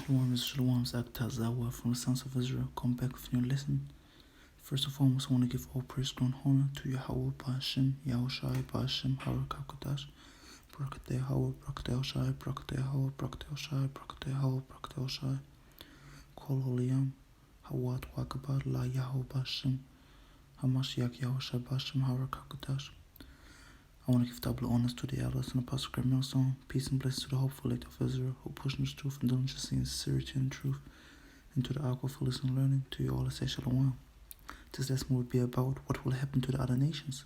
Shalom, Shalom's Qatazah from the sons of Israel. Come back with new lesson. First of all, I want to give all praise and honor to Yahawah, Hasham, Yahawashi, Hasham, HaRawchaa, Qadash. Barakatha, Yahawah, Barakatha, Hasham, Barakatha, Yahawah, Barakatha, Hasham, Barakatha, Yahawah, Barakatha, Hasham. halalyam, hawad, Kabad, la Yahawah, Hasham, Hamashiach, Yahawashi, Hasham, HaRawchaa, Qadash. I want to give double honors to the elders and apostles, great millstone. Peace and blessings to the hopeful elect of Israel, who push in the truth and diligence in sincerity and truth, and to the ark of fullness and learning. To you all I say shalom. This lesson will be about what will happen to the other nations.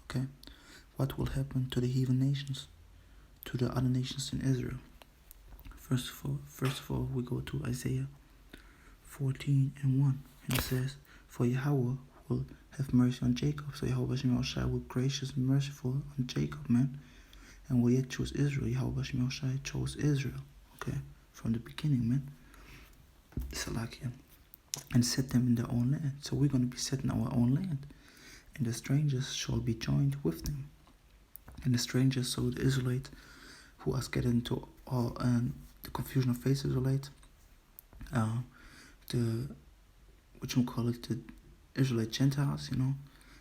Okay, what will happen to the heathen nations, to the other nations in Israel. First of all, we go to Isaiah 14:1, and it says, "For Yahawah will have mercy on Jacob." So Yahawashi will gracious and merciful on Jacob, man, and will yet choose Israel. Yahawashi chose Israel, okay, from the beginning, man. Salakia, and set them in their own land. So we're going to be set in our own land, and the strangers shall be joined with them. And the strangers, so the Israelites who are scattered into all the confusion of faith Israelites, the Israelite Gentiles,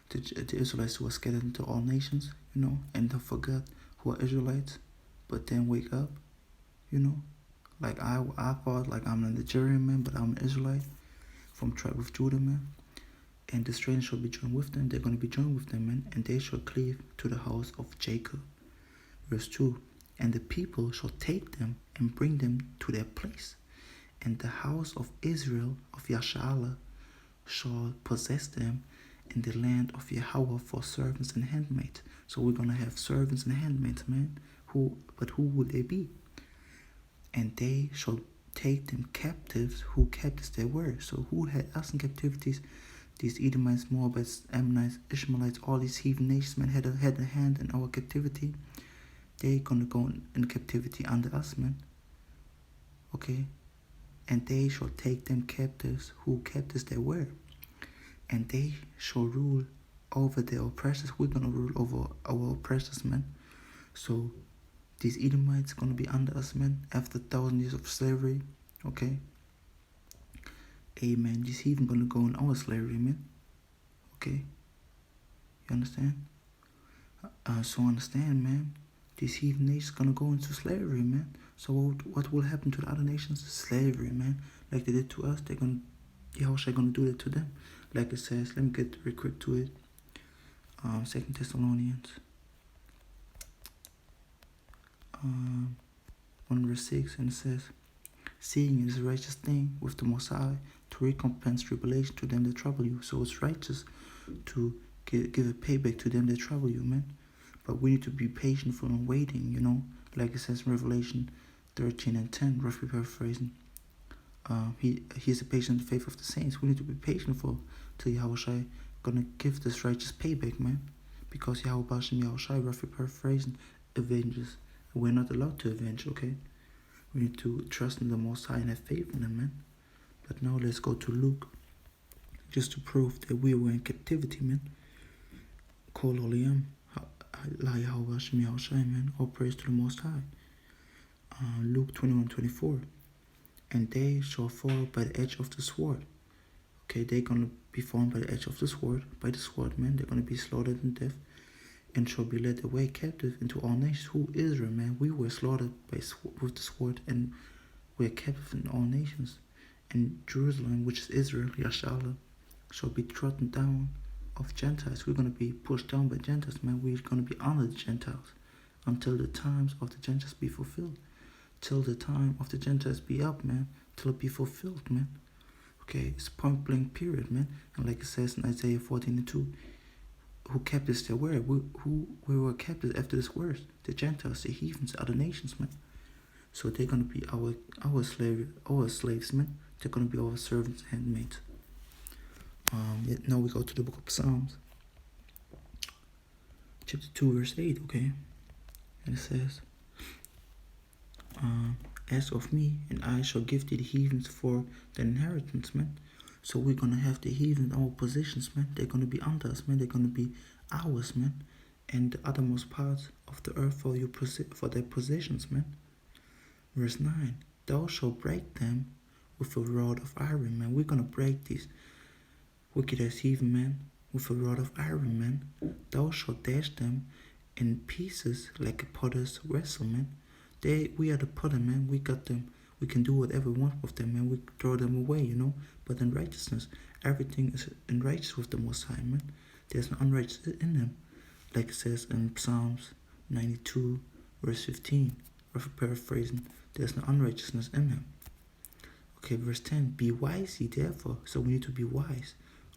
the Israelites who are scattered into all nations, and don't forget who are Israelites, but then wake up, like I thought like I'm a Nigerian man, but I'm an Israelite from tribe of Judah, man. And the strangers shall be joined with them. They're going to be joined with them, man, and they shall cleave to the house of Jacob. Verse 2, and the people shall take them and bring them to their place, and the house of Israel of Yasharahla shall possess them in the land of Yahawah for servants and handmaids. So we're going to have servants and handmaids, man. Who will they be? And they shall take them captives, who captives they were. So who had us in captivities? These Edomites, Moabites, Ammonites, Ishmaelites, all these heathen nations, man, had a hand in our captivity. They're going to go in captivity under us, man. Okay? And they shall take them captives, who captives they were. And they shall rule over their oppressors. We're going to rule over our oppressors, man. So these Edomites going to be under us, man, after 1,000 years of slavery. Okay? Amen. These heathen going to go in our slavery, man. Okay? You understand? So understand, man. These heathen nations going to go into slavery, man. So what will happen to the other nations? Slavery, man. Like they did to us, Yahawashi going to do that to them. Like it says, let me get real quick to it. 2 Thessalonians 1 verse 6, and it says, "Seeing it is a righteous thing with the Most High to recompense tribulation to them that trouble you." So it's righteous to give a payback to them that trouble you, man. But we need to be patient for them waiting, like it says in Revelation 13:10, roughly paraphrasing. He is the patient faith of the saints. We need to be patient till Yahawashi gonna give this righteous payback, man. Because Yahawashi, roughly paraphrasing, avenges. We're not allowed to avenge, okay? We need to trust in the Most High and have faith in Him, man. But now let's go to Luke, just to prove that we were in captivity, man. halalyam, la Yahawashi, man. All praise to the Most High. Luke 21:24. And they shall fall by the edge of the sword. Okay, they're going to be fallen by the edge of the sword, man. They're going to be slaughtered in death, and shall be led away captive into all nations. Who? Israel, man. We were slaughtered with the sword, and we're captive in all nations. And Jerusalem, which is Israel, yasharahla, shall be trodden down of Gentiles. We're going to be pushed down by Gentiles, man. We're going to be under the Gentiles until the times of the Gentiles be fulfilled. Till the time of the Gentiles be up, man. Till it be fulfilled, man. Okay, it's point blank period, man. And like it says in Isaiah 14:2, who captives they were? We were captives after this worst. The Gentiles, the heathens, other nations, man. So they're gonna be our slaves, man. They're gonna be our servants and handmaids. Now we go to the book of Psalms, chapter 2, verse 8, okay? And it says, "As of me, and I shall give thee the heathens for the inheritance," man. So we're going to have the heathen in our positions, man. They're going to be under us, man. They're going to be ours, man. And the uttermost parts of the earth for their possessions, man. Verse 9, Thou shalt break them with a rod of iron, man. We're gonna break these wicked ass heathen, man, with a rod of iron, man. Thou shalt dash them in pieces like a potter's vessel, man. We are the potter, man. We got them. We can do whatever we want with them, man. We throw them away, you know. But in righteousness, everything is in righteous with the Most High, man. There's no unrighteousness in them, like it says in Psalms 92, verse 15. Paraphrasing, there's no unrighteousness in them. Okay, verse 10. Be wise ye therefore. So we need to be wise.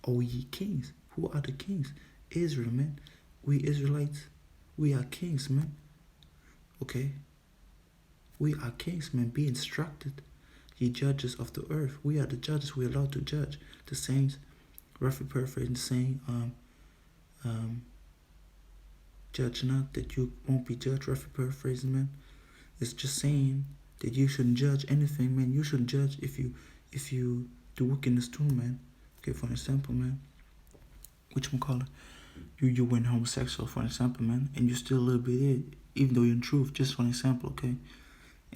O ye kings. Who are the kings? Israel, man. We Israelites, we are kings, man. Okay. We are kings, man. Be instructed. Ye judges of the earth. We are the judges. We are allowed to judge. The saints, roughly paraphrasing, saying, judge not that you won't be judged. Roughly paraphrasing, man. It's just saying that you shouldn't judge anything, man. You shouldn't judge if you do wickedness too, man. Okay, for example, man. Whatchamacallit? You went homosexual, for example, man, and you still a little bit it, even though you're in truth, just for example, okay?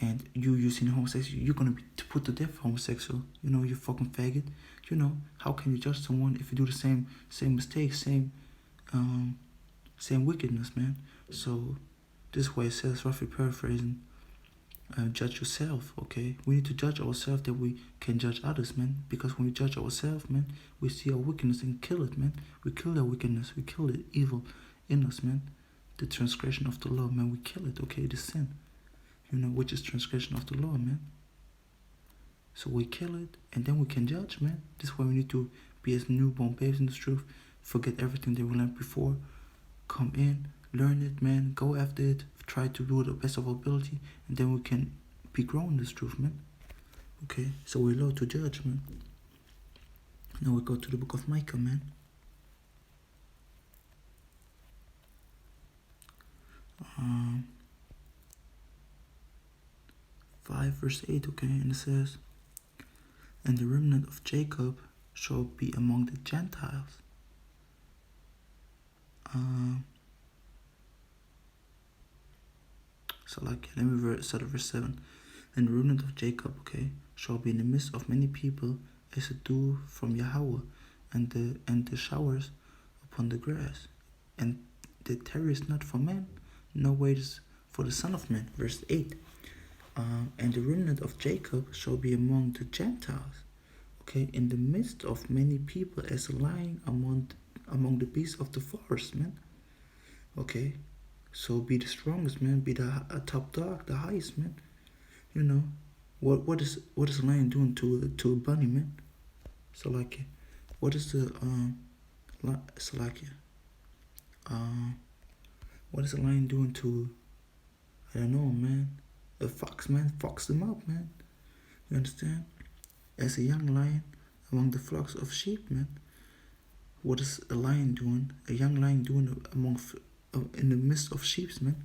And you using homosexual, you're gonna be put to death for homosexual. You know, you fucking faggot. You know, how can you judge someone if you do the same mistakes, same wickedness, man? So this is why it says, roughly paraphrasing, judge yourself, okay? We need to judge ourselves that we can judge others, man. Because when we judge ourselves, man, we see our wickedness and kill it, man. We kill that wickedness. We kill the evil in us, man. The transgression of the law, man. We kill it, okay? The sin, you know, which is transgression of the law, man. So we kill it, and then we can judge, man. This is why we need to be as newborn babes in the truth. Forget everything that we learned before. Come in, learn it, man. Go after it. Try to do the best of our ability, and then we can be grown in this truth, man. Okay, so we're allowed to judge, man. Now we go to the book of Micah, man. 5 verse 8, okay, and it says, and the remnant of Jacob shall be among the Gentiles. So like, let me start at verse 7. And the remnant of Jacob, okay, shall be in the midst of many people as a dew from Yahawah, and the showers upon the grass. And the terror is not for man, no wages for the Son of Man. Verse 8. And the remnant of Jacob shall be among the Gentiles, okay, in the midst of many people as a lion among the beasts of the forest, man. Okay. So be the strongest, man. Be the top dog, the highest, man. You know, what is a lion doing to a bunny, man? So like, what is the what is a lion doing to? I don't know, man. A fox, man. Fox them up, man. You understand? As a young lion among the flocks of sheep, man. What is a lion doing? A young lion doing in the midst of sheep, man,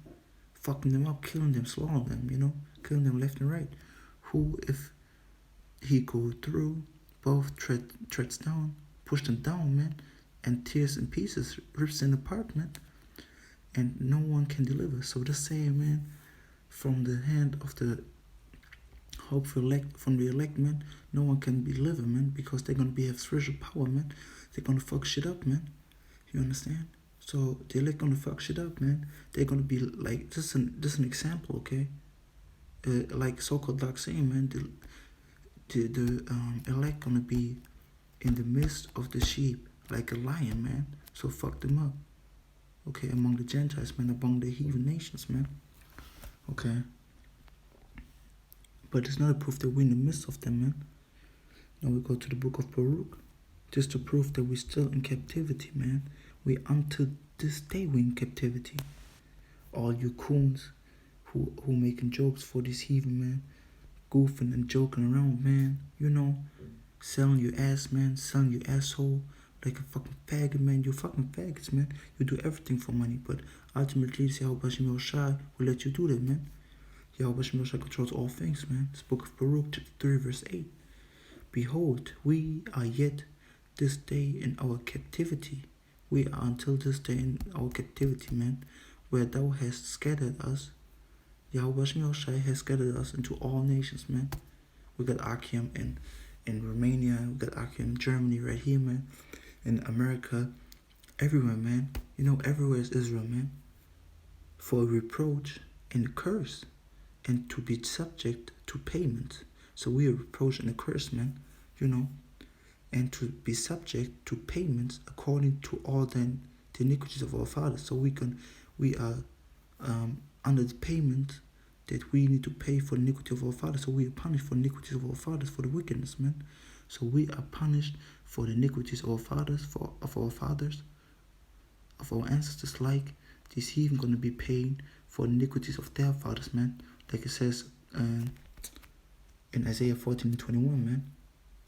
fucking them up, killing them, slaughtering them, you know, killing them left and right. Who, if he go through, both treads down, push them down, man, and tears in pieces, rips them apart, man, and no one can deliver. So just saying, man, from the hand of the hopeful elect, from the elect, man, no one can be delivered, man, because they're gonna have spiritual power, man. They're gonna fuck shit up, man. You understand? So they're like gonna fuck shit up, man. They're gonna be like, just an example, okay? Like so-called dark saying, man, the elect gonna be in the midst of the sheep like a lion, man. So fuck them up, okay? Among the Gentiles, man, among the heathen nations, man. Okay. But it's not a proof that we're in the midst of them, man. Now we go to the book of Baruch, just to prove that we're still in captivity, man. We unto this day we in captivity. All you coons who making jokes for this heathen, man, goofing and joking around, man, you know, selling your ass, man, selling your asshole like a fucking faggot, man. You fucking faggots, man. You do everything for money, but ultimately Yahawashi will let you do that, man. Yahawashi controls all things, man. This book of Baruch, chapter 3, verse 8. Behold, we are yet this day in our captivity. We are until this day in our captivity, man, where thou hast scattered us. Yahawashi has scattered us into all nations, man. We got HaRawchaa in Romania. We got HaRawchaa in Germany right here, man. In America, everywhere, man. Everywhere is Israel, man. For reproach and curse, and to be subject to payment. So we are reproached and a curse, man. And to be subject to payments according to all the iniquities of our fathers. So we are under the payment that we need to pay for the iniquity of our fathers. So we are punished for the iniquities of our fathers, for the wickedness, man. So we are punished for the iniquities of our fathers, of our ancestors, like this heathen going to be paying for the iniquities of their fathers, man. Like it says in Isaiah 14:21, man.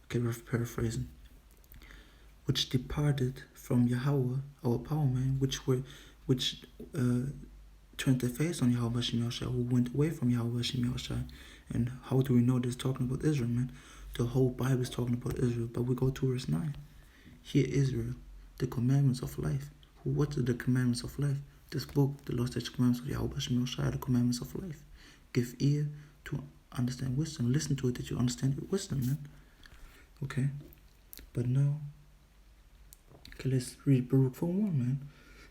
Okay, rough paraphrasing. Which departed from Yahawah, our power, man, which turned their face on Yahawashi, who went away from Yahawashi. And how do we know this talking about Israel, man? The whole Bible is talking about Israel, but we go to verse 9. Hear Israel, the commandments of life. What are the commandments of life? This book, the Lord's commandments of Yahawashi, the commandments of life. Give ear to understand wisdom. Listen to it that you understand wisdom, man. Okay? But now, let's read Baruch 4:1, man.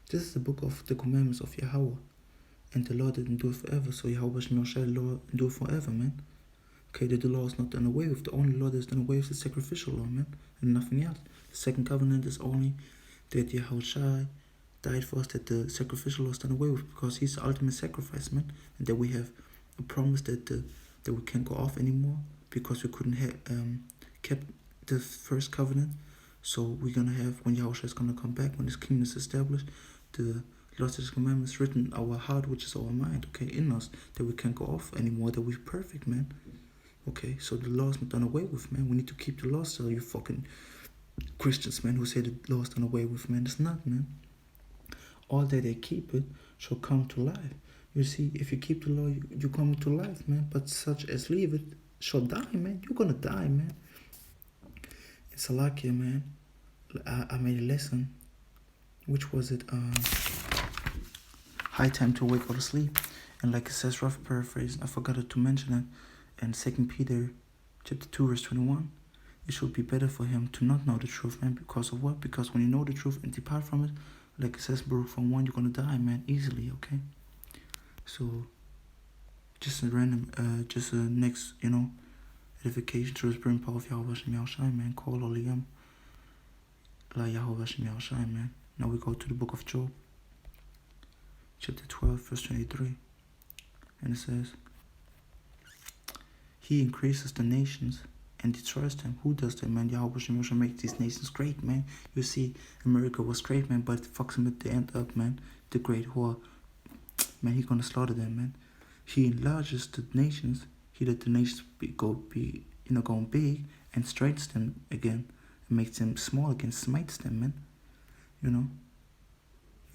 This is the book of the commandments of Yahawah. And the law that endure forever. So Yahawashi, the law endure forever, man. Okay, the law is not done away with. The only law that is done away with is the sacrificial law, man. And nothing else. The second covenant is only that Hasham died for us, that the sacrificial law is done away with, because he's the ultimate sacrifice, man. And that we have a promise that we can't go off anymore because we couldn't have kept the first covenant. So we're going to have, when Yahawashi is going to come back, when his kingdom is established, the Lord's commandments written in our heart, which is our mind, okay, in us, that we can't go off anymore, that we're perfect, man. Okay, so the law is not done away with, man. We need to keep the law still, you fucking Christians, man, who say the law is done away with, man. It's not, man. All that they keep it shall come to life. You see, if you keep the law, you come to life, man. But such as leave it shall die, man. You're gonna die, man. It's a lucky, man. I made a lesson. Which was it? High time to wake out of sleep. And like it says, rough paraphrase, I forgot to mention it. And 2 Peter chapter 2 verse 21. It should be better for him to not know the truth, man. Because of what? Because when you know the truth and depart from it, like it says, Baruch from 1, you're gonna die, man, easily, okay? So just a random, just a next, edification through the spirit and power of Yahawashi, man. Call halalyam, la Yahawashi, man. Now we go to the book of Job, chapter 12, verse 23. And it says, he increases the nations and destroys them. Who does that, man? Yahawashi makes these nations great, man. You see, America was great, man, but it fucks them at the end up, man. The great whore, man, he's gonna slaughter them, man. He enlarges the nations. He let the nations going big, and straightens them again, and makes them small again, smites them, man.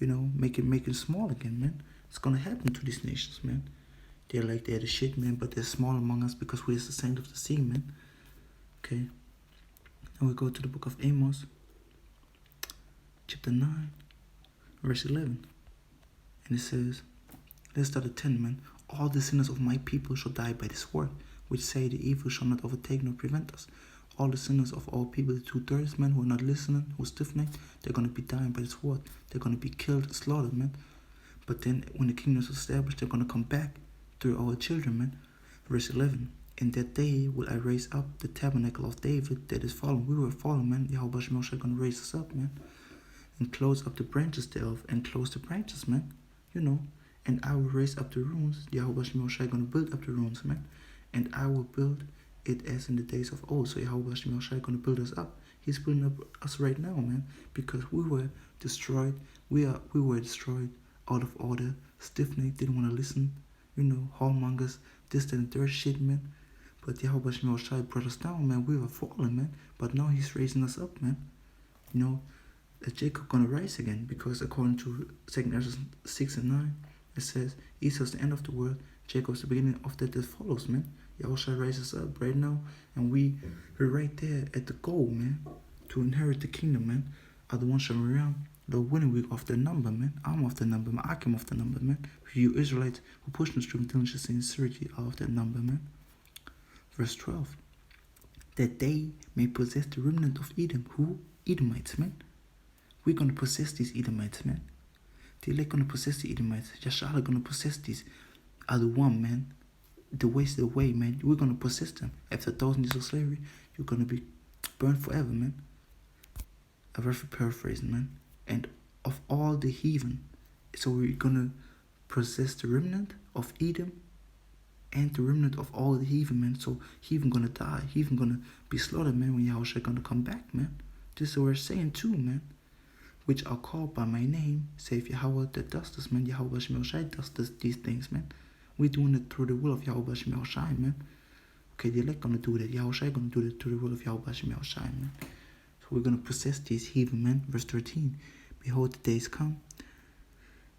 Make it small again, man. It's gonna happen to these nations, man. They're the shit, man, but they're small among us because we're the saint of the sea, man. Okay. Now we go to the book of Amos, chapter 9, verse 11. And it says, let's start at 10, man. All the sinners of my people shall die by this sword, which say the evil shall not overtake nor prevent us. All the sinners of our people, the 2/3, man, who are not listening, who are stiff-necked, they're going to be dying by the sword. They're going to be killed and slaughtered, man. But then when the kingdom is established, they're going to come back through our children, man. Verse 11. In that day will I raise up the tabernacle of David that is fallen. We were fallen, man. Yahawashi is going to raise us up, man. And close up the branches thereof, and close the branches, man. And I will raise up the ruins. Yahawashi is going to build up the ruins, man. And I will build it as in the days of old. So Yahawashi is going to build us up. He's building up us right now, man. Because we were destroyed. We were destroyed out of order. Stiff-necked, didn't want to listen. Whoremongers, this, that, and third shit, man. But Yahawashi brought us down, man. We were fallen, man. But now he's raising us up, man. Jacob gonna rise again, because according to 2 Ezra 6 and 9, it says Esau's the end of the world, Jacob's the beginning of that follows, man. Yahawashi rises up right now, and we're right there at the goal, man, to inherit the kingdom, man. Are the ones shall around the winning week of the number, man. I'm of the number, man. I came off the number, man. You Israelites who push the stream diligence and sincerity are of that number, man. Verse 12. that they may possess the remnant of Edom. Who? Edomites, man. We're going to possess these Edomites, man. The elect going to possess the Edomites. Yasharahla going to possess these other one, man. The wasted away, man. We're going to possess them. After 1,000 years of slavery, you're going to be burned forever, man. A rough paraphrasing, man. And of all the heathen, so we're going to possess the remnant of Edom and the remnant of all the heathen, man. So heathen going to die. Heathen going to be slaughtered, man, when Yahawashi going to come back, man. This is what we're saying too, man. Which are called by my name, save Yahawah that does this, man. Yahawashi does these things, man. We're doing it through the will of Yahawashi, man. Okay, the elect gonna do that. Yahawashi gonna do it through the will of Yahawashi, man. So we're gonna possess these heathen, man. Verse 13. Behold, the days come,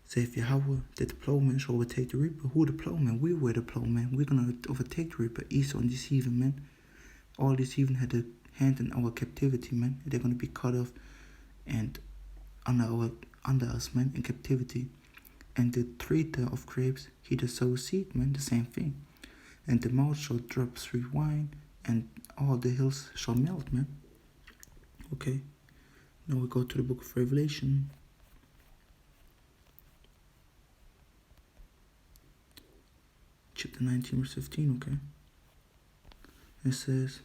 saith Yahawah, that the plowman shall overtake the reaper. Who the plowman? We were the plowman. We're gonna overtake the reaper. East on these heathen, man. All these heathen had a hand in our captivity, man. They're gonna be cut off and under us, man, in captivity. And the treader of grapes, he that sows seed, man, the same thing. And the mouth shall drop sweet wine, and all the hills shall melt, man. Okay, now we go to the book of Revelation. Chapter 19, verse 15, okay. It says,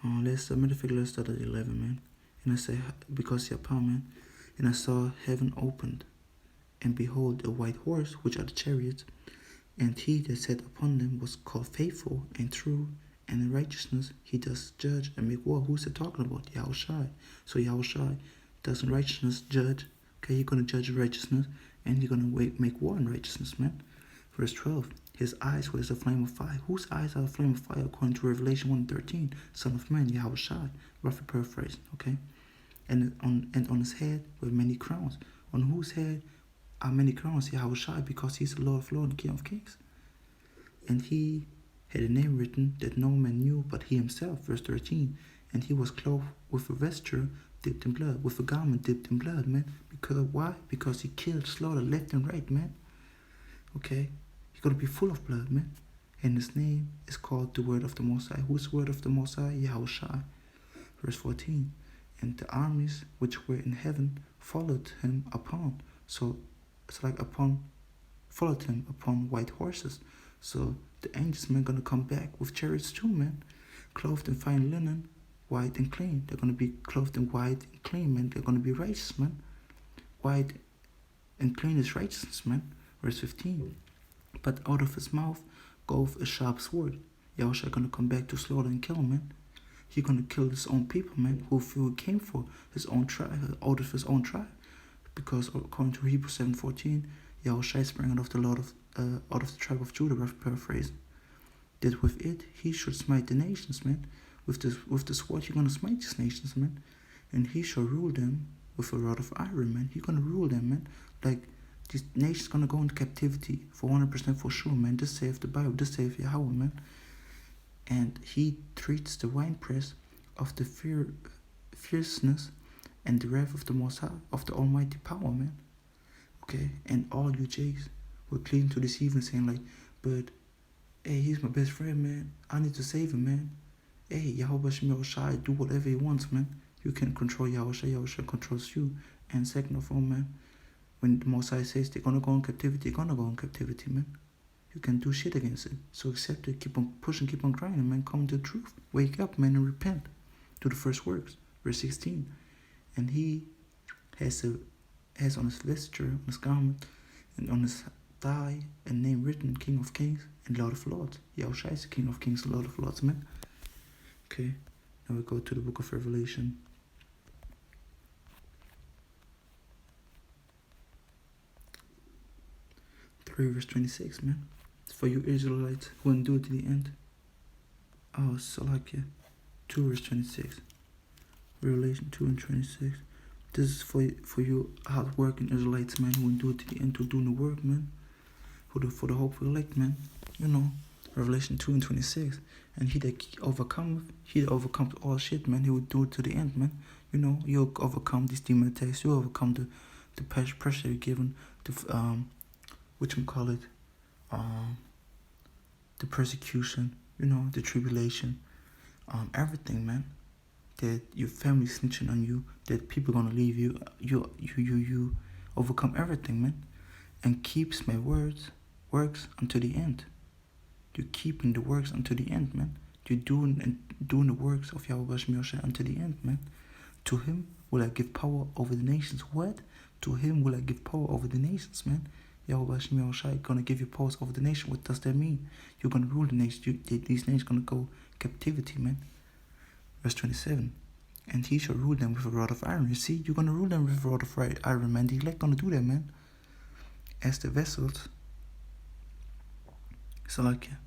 let's start at 11, man. And I say, because Yapah, man, and I saw heaven opened, and behold, a white horse, which are the chariots, and he that sat upon them was called faithful and true, and in righteousness he does judge and make war. Who's it talking about? Yahawashi. So Yahawashi does in righteousness judge. Okay, he's going to judge in righteousness, and he's going to make war in righteousness, man. Verse 12, his eyes were as a flame of fire. Whose eyes are a flame of fire? According to Revelation 1:13, Son of Man, Yahawashi. Roughly paraphrased, okay? And on his head were many crowns. On whose head are many crowns? Yahawashi, because he's the Lord of Lords and King of Kings. And he had a name written that no man knew but he himself. Verse 13. And he was clothed with a vesture dipped in blood, with a garment dipped in blood, man. Because why? Because he killed, slaughtered left and right, man. Okay? He's going to be full of blood, man. And his name is called the Word of the Most High. Who's the Word of the Most High? Yahawashi. Verse 14. And the armies which were in heaven followed him upon. So it's like followed him upon white horses. So the angels, man, gonna come back with chariots too, man. Clothed in fine linen, white and clean. They're gonna be clothed in white and clean, man. They're gonna be righteous, man. White and clean is righteousness, man. Verse 15. But out of his mouth goeth a sharp sword. Yahawashi gonna come back to slaughter and kill, man. He's gonna kill his own people, man, who he came for, his own tribe, out of his own tribe. Because according to Hebrews 7:14, Yahawashi sprang out of the tribe of Judah, rough paraphrase. That with it he should smite the nations, man. With the sword he's gonna smite these nations, man. And he shall rule them with a rod of iron, man. He's gonna rule them, man. Like these nations gonna go into captivity for 100% for sure, man. This saith the Bible, this saith Yahawah, man. And he treats the winepress of the fierceness and the wrath of the Most High, of the Almighty power, man. Okay, and all you Jays were clinging to this evening saying like, but, hey, he's my best friend, man. I need to save him, man. Hey, Yahawashi, do whatever he wants, man. You can control Yahawashi, Yahawashi controls you. And second of all, man, when the Most High says they're gonna go in captivity, they're gonna go in captivity, man. You can do shit against it. So accept it, keep on pushing, keep on grinding, man. Come to the truth. Wake up, man, and repent. Do the first works. Verse 16. And he has on his vesture, on his garment, and on his thigh a name written, King of Kings and Lord of Lords. Yahawashi is the King of Kings and Lord of Lords, man. Okay, now we go to the book of Revelation. Verse 26, man. For you Israelites who endure to the end. Oh, so like 2 verse 26. Revelation 2 and 26. This is for you hard working Israelites, man, who endure to the end, who do the work, man. For the hopeful elect, man. You know, Revelation 2 and 26. And he that overcomes all shit, man, he will do it to the end, man. You know, you'll overcome these demon attacks, you'll overcome the pressure you're given, the persecution, you know, the tribulation, everything, man. That your family snitching on you, that people gonna leave you, you overcome everything, man, and keeps my works until the end. You're keeping the works until the end, man. You're doing the works of Yahawashi until the end, man. To him will I give power over the nations. What? To him will I give power over the nations, man. Yahawashi gonna give you powers over the nation. What does that mean? You're gonna rule the nation. These nations gonna go captivity, man. Verse 27. And he shall rule them with a rod of iron. You see, you're gonna rule them with a rod of iron, man. The elect gonna do that, man. As the vessels. Salakia.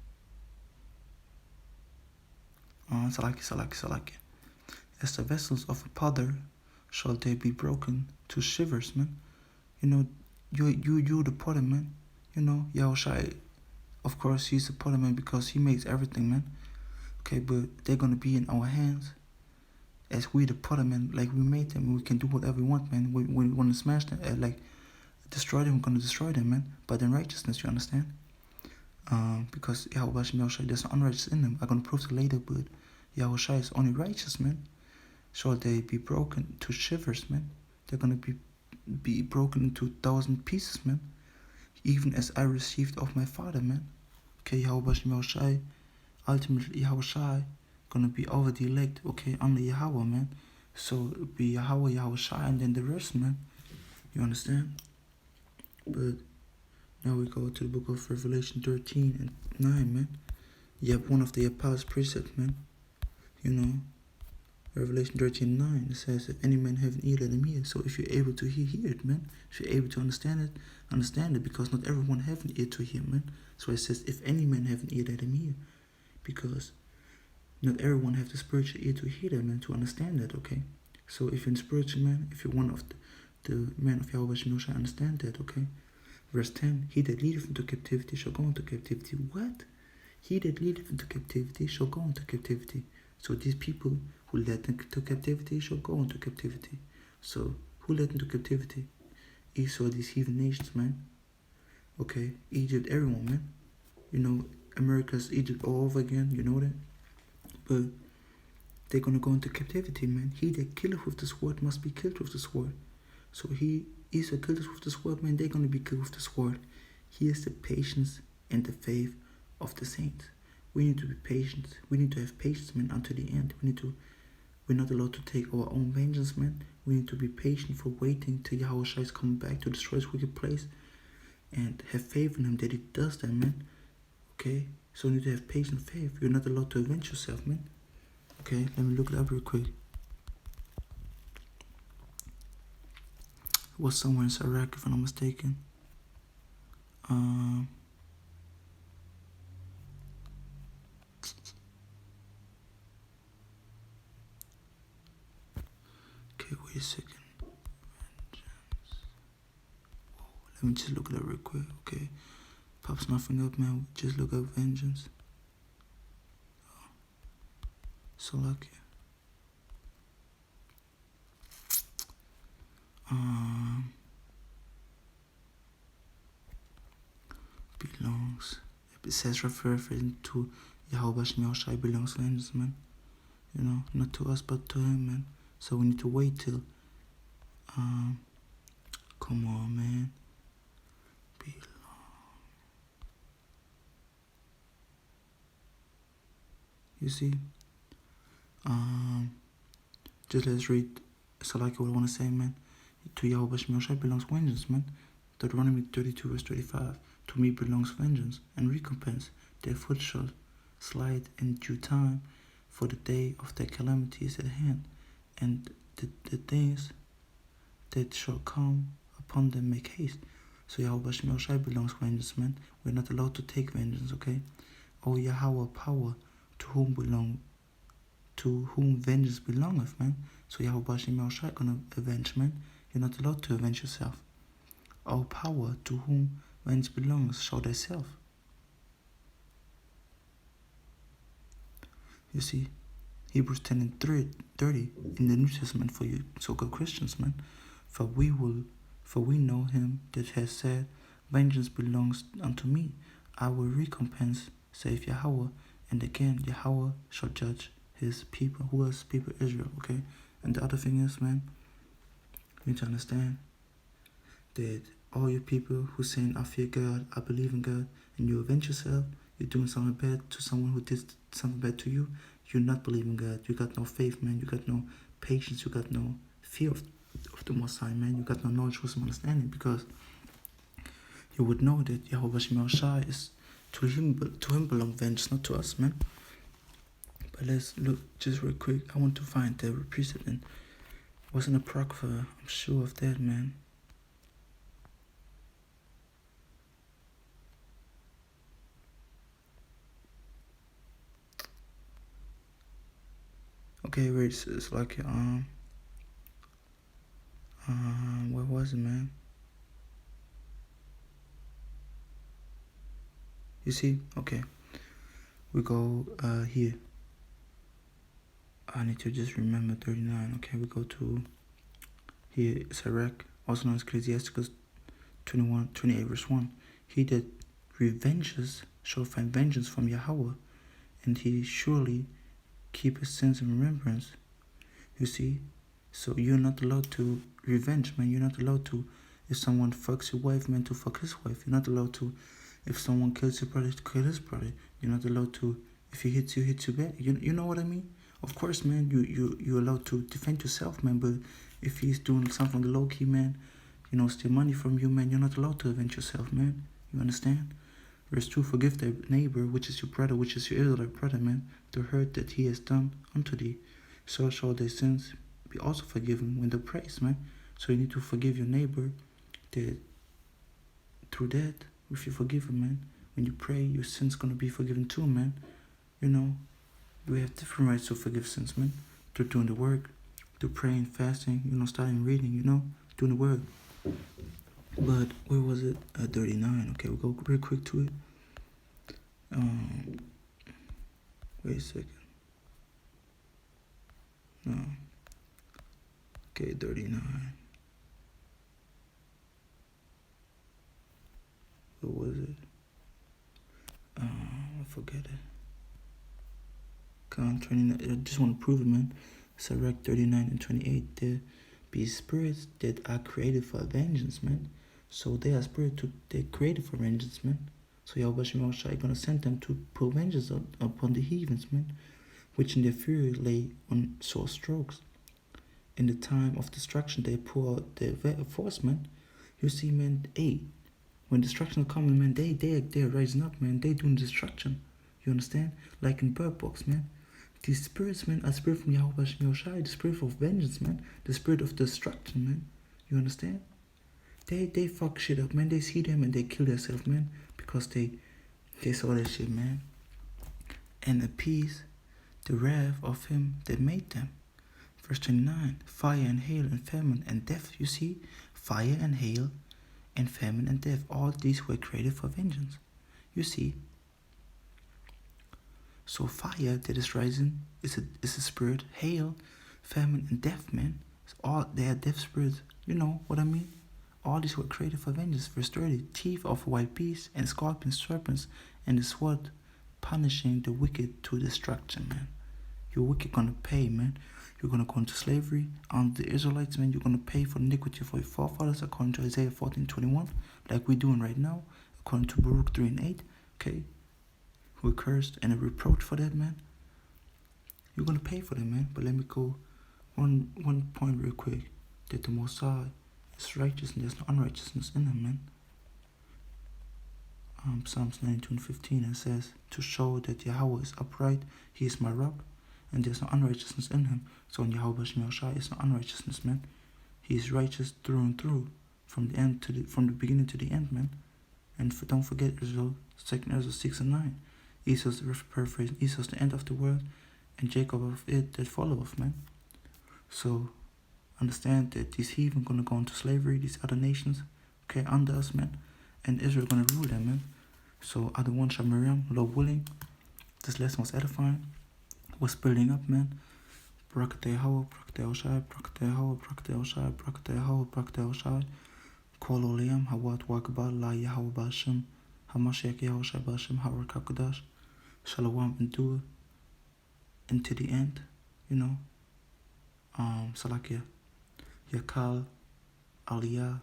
Salakia. As the vessels of a potter shall they be broken to shivers, man. You know, you the potter, man. You know, Yahawashi, of course, he's the potter, man, because he makes everything, man. Okay, but they're gonna be in our hands as we the potter, man. Like, we made them, we can do whatever we want, man. We want to smash them, destroy them, we're gonna destroy them, man. But in righteousness, you understand? Because Yahawashi, there's no unrighteous in them. I'm gonna prove it later, but Yahawashi is only righteous, man. Shall they be broken to shivers, man? They're gonna be broken into 1,000 pieces, man. Even as I received of my father, man. Okay, Yahawashi, ultimately Yahawashi gonna be over the elect, okay, under Yahawah, man. So it'll be Yahawah, Yahawashi, and then the rest, man. You understand? But now we go to the book of Revelation 13 and 9, man. You have one of the apostles' precepts, man. You know, Revelation 13:9, it says, if any man have an ear, let him hear. So if you're able to hear it, man. If you're able to understand it, because not everyone have an ear to hear, man. So it says, if any man have an ear, let him hear. Because not everyone have the spiritual ear to hear that, man, to understand that, okay? So if you're a spiritual man, if you're one of the men of Yahawashi, understand that, okay? Verse 10, he that leadeth into captivity shall go into captivity. What? He that leadeth into captivity shall go into captivity. So these people who led into captivity shall go into captivity. So who led into captivity? Esau, these heathen nations, man. Okay, Egypt, everyone, man. You know, America's Egypt all over again, you know that? But they're gonna go into captivity, man. He that killeth with the sword must be killed with the sword. So Esau killed us with the sword, man. They're gonna be killed with the sword. Here's the patience and the faith of the saints. We need to be patient. We need to have patience, man, until the end. We're not allowed to take our own vengeance, man. We need to be patient for waiting till Yahawashi is coming back to destroy his wicked place, and have faith in him that he does that, man. Okay? So you need to have patient faith. You're not allowed to avenge yourself, man. Okay, let me look it up real quick. It was somewhere in Iraq, if I'm not mistaken. Okay, wait a second. Vengeance. Whoa, let me just look it up real quick, okay? Pops nothing up, man. Just look up vengeance. Oh. So lucky. Belongs. It says referring to Yahawashi belongs vengeance, man. You know, not to us but to him, man. So we need to wait till come on, man. Belong. You see? Just let's read Salaki what I wanna say, man. To Yahawashi belongs vengeance, man. Deuteronomy 32 verse 35. To me belongs vengeance and recompense. Their foot shall slide in due time, for the day of their calamity is at hand, and the things that shall come upon them make haste. So Yahawashi belongs vengeance, man. We're not allowed to take vengeance, okay? O Yahawah, power, to whom vengeance belongeth, man. So Yahawashi gonna avenge, man. You're not allowed to avenge yourself. O power, to whom vengeance belongs, show thyself. You see, Hebrews 10 and 30 in the New Testament for you so-called Christians, man. For we know him that has said, vengeance belongs unto me. I will recompense, saith Yahawah. And again, Yahawah shall judge his people, who was people Israel, okay? And the other thing is, man, you need to understand that all you people who saying, I fear God, I believe in God, and you avenge yourself, you're doing something bad to someone who did something bad to you, you're not believing God. You got no faith, man. You got no patience. You got no fear of the Most High, man. You got no knowledge, wisdom, understanding, because you would know that Yahawashi is to him belong vengeance, not to us, man. But let's look just real quick. I want to find the precept, and it wasn't a Barakatha. I'm sure of that, man. Okay, wait, it's like where was it, man? You see, okay, we go here. I need to just remember 39. Okay, we go to here. It's Iraq, also known as Ecclesiasticus 28 verse 1. He that revenges shall find vengeance from Yahawah, and he surely keep his sins in remembrance. You see, so you're not allowed to revenge, man. You're not allowed to, if someone fucks your wife, man, to fuck his wife. You're not allowed to, if someone kills your brother, to kill his brother. You're not allowed to, if he hits you back. You know what I mean? Of course, man, you're allowed to defend yourself, man, but if he's doing something low-key, man, steal money from you, man, you're not allowed to avenge yourself, man. You understand? Verse 2, forgive thy neighbor, which is your brother, which is your Israelite brother, man, the hurt that he has done unto thee. So shall thy sins be also forgiven when thou prayest, man. So you need to forgive your neighbor, that through that, if you forgive him, man, when you pray, your sins gonna be forgiven too, man. We have different rights to forgive sins, man. Through doing the work, through praying, fasting, starting reading, doing the work. But where was it? 39. Okay, we'll go real quick to it. Wait a second. No. Okay, 39. What was it? I forget it. Come, 29. I just want to prove it, man. It's Iraq 39 and 28. There be spirits that are created for vengeance, man. So they are spirits they're created for vengeance, man. So Yahawashi gonna send them to put vengeance upon the heathens, man, which in their fury lay on sore strokes. In the time of destruction, they pour out their force, man. You see, man, when destruction is coming, man, they're rising up, man. They doing destruction. You understand? Like in Bird Box, man. These spirits, man, are spirit from Yahawashi, the spirit of vengeance, man. The spirit of destruction, man. You understand? They fuck shit up, man. They see them and they kill themselves, man, because they saw that shit, man. And appease the wrath of him that made them. Verse 29, fire and hail and famine and death. You see, fire and hail and famine and death, all these were created for vengeance. You see, so fire that is rising is a spirit, hail, famine and death, man. They are death spirits. You know what I mean? All these were created for vengeance. Verse 30, teeth of wild beasts and scorpions, serpents, and the sword, punishing the wicked to destruction, man. You're wicked gonna pay, man. You're gonna go into slavery under the Israelites, man. You're gonna pay for the iniquity of your forefathers, according to Isaiah 14:21, like we're doing right now, according to Baruch 3:8. Okay, we're cursed and a reproach for that, man. You're gonna pay for that, man. But let me go one point real quick. That the Most High is righteous and there's no unrighteousness in him, man. Psalms 92:15, it says, to show that Yahawah is upright, he is my rock, and there's no unrighteousness in him. So in Yahawashi is no unrighteousness, man. He is righteous through and through, from the beginning to the end, man. And don't forget Israel, 2 Ezra 6 and 9. Esau's paraphrase, Esau's the end of the world, and Jacob of it that followeth, man. So understand that these heathen gonna go into slavery, these other nations, okay, under us, man, and Israel gonna rule them, man. So other one Miriam, Lord willing, this lesson was edifying, was building up, man. Barakatha Yahawah, Barakatha Hasham, Barakatha Yahawah, Barakatha Hasham, Barakatha Yahawah, Barakatha Hasham, halalyam, hawad, Kabad, la Yahawah Hasham, Hamashiach Yahawashi Hasham, HaRawchaa Qadash, Shalom, endure, into the end, you know. So like Yakal, Aliyah,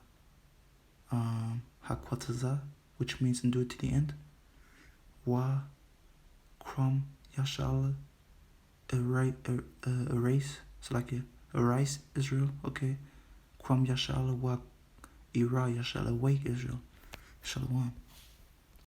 Qatazah, which means endure to the end. Wa, Krum, yasharahla, erase. So like arise Israel, okay. Krum yasharahla, wa ira yasharahla, wake Israel. Shalom.